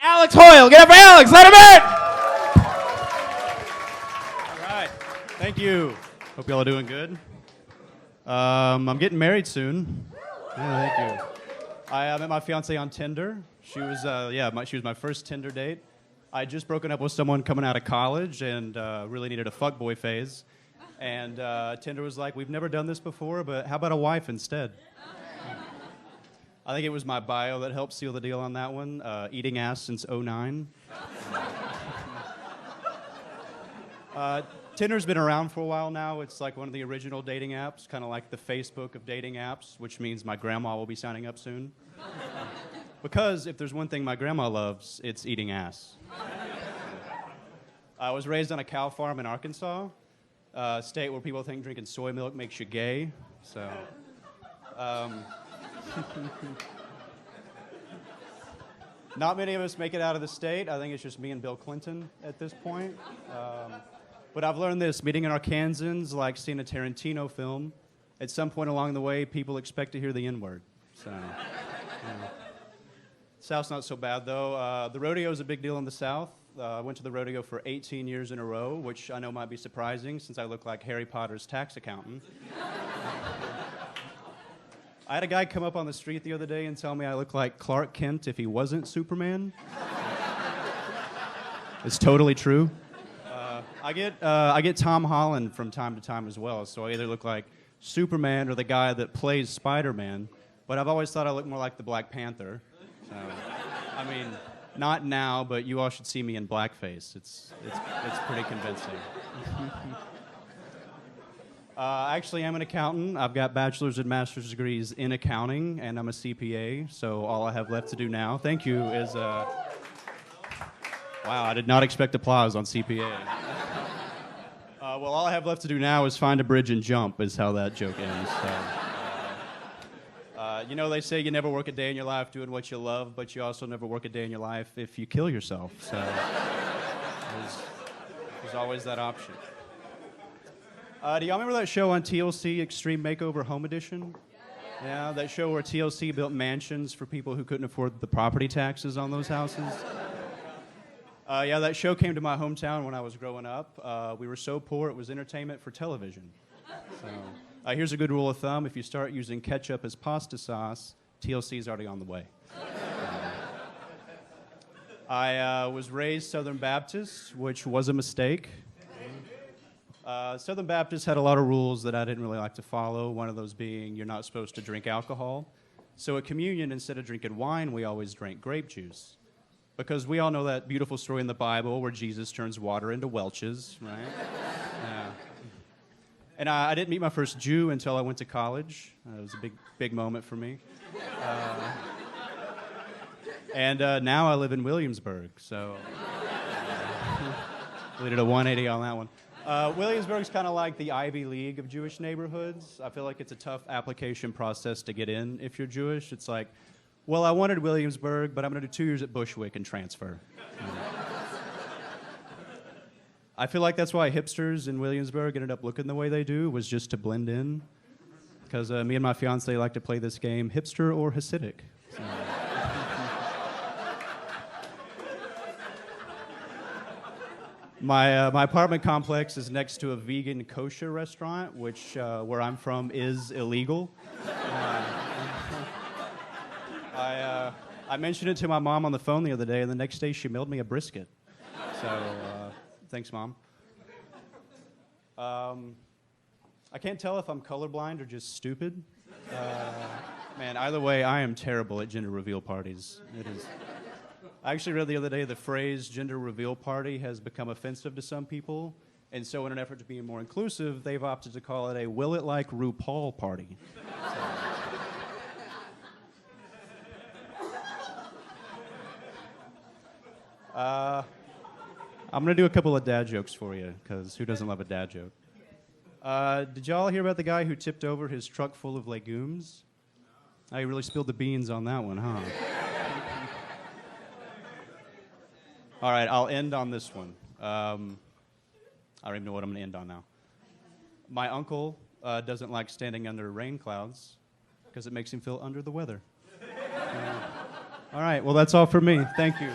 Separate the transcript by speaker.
Speaker 1: Alex Hoyle. Get up for Alex. Let him in. All right. Thank you. Hope y'all are doing good. I'm getting married soon. Yeah, thank you. I met my fiance on Tinder. She was, she was my first Tinder date. I had just broken up with someone coming out of college and really needed a fuckboy phase. And Tinder was like, we've never done this before, but how about a wife instead? I think it was my bio that helped seal the deal on that one. Eating ass since '09. Tinder's been around for a while now. It's like one of the original dating apps, kind of like the Facebook of dating apps, which means my grandma will be signing up soon. Because if there's one thing my grandma loves, it's eating ass. I was raised on a cow farm in Arkansas, a state where people think drinking soy milk makes you gay. So, not many of us make it out of the state. I think it's just me and Bill Clinton at this point. But I've learned this, meeting an Arkansans like seeing a Tarantino film. At some point along the way, people expect to hear the N-word. So, South's not so bad, though. The rodeo is a big deal in the South. I went to the rodeo for 18 years in a row, which I know might be surprising since I look like Harry Potter's tax accountant. I had a guy come up on the street the other day and tell me I look like Clark Kent if he wasn't Superman. It's totally true. I get Tom Holland from time to time as well, so I either look like Superman or the guy that plays Spider-Man, but I've always thought I look more like the Black Panther. So, I mean, not now, but you all should see me in blackface. It's pretty convincing. I actually am an accountant. I've got bachelor's and master's degrees in accounting, and I'm a CPA, so all I have left to do now, thank you, is... Wow, I did not expect applause on CPA. Well, all I have left to do now is find a bridge and jump, is how that joke ends. So, you know, they say you never work a day in your life doing what you love, but you also never work a day in your life if you kill yourself. So there's always that option. Do y'all remember that show on TLC, Extreme Makeover Home Edition? Yeah, that show where TLC built mansions for people who couldn't afford the property taxes on those houses? Yeah, that show came to my hometown when I was growing up. We were so poor, it was entertainment for television. So, here's a good rule of thumb. If you start using ketchup as pasta sauce, TLC's already on the way. I was raised Southern Baptist, which was a mistake. Southern Baptist had a lot of rules that I didn't really like to follow, one of those being you're not supposed to drink alcohol. So at communion, instead of drinking wine, we always drank grape juice. Because we all know that beautiful story in the Bible where Jesus turns water into Welch's, right? Yeah. And I didn't meet my first Jew until I went to college. It was a big moment for me. And now I live in Williamsburg, so we did a 180 on that one. Williamsburg's kind of like the Ivy League of Jewish neighborhoods. I feel like it's a tough application process to get in if you're Jewish. It's like, well, I wanted Williamsburg, but I'm going to do 2 years at Bushwick and transfer. I feel like that's why hipsters in Williamsburg ended up looking the way they do, was just to blend in. Because me and my fiance like to play this game, hipster or Hasidic. So. My apartment complex is next to a vegan kosher restaurant, which where I'm from is illegal. I mentioned it to my mom on the phone the other day, and the next day she mailed me a brisket. So, thanks, Mom. I can't tell if I'm colorblind or just stupid. Man, either way, I am terrible at gender reveal parties. It is. I actually read the other day the phrase gender reveal party has become offensive to some people, and so in an effort to be more inclusive, they've opted to call it a will it like RuPaul party. So. I'm going to do a couple of dad jokes for you, because who doesn't love a dad joke? Did y'all hear about the guy who tipped over his truck full of legumes? Oh, you really spilled the beans on that one, huh? All right, I'll end on this one. I don't even know what I'm going to end on now. My uncle doesn't like standing under rain clouds because it makes him feel under the weather. All right, well, that's all for me. Thank you.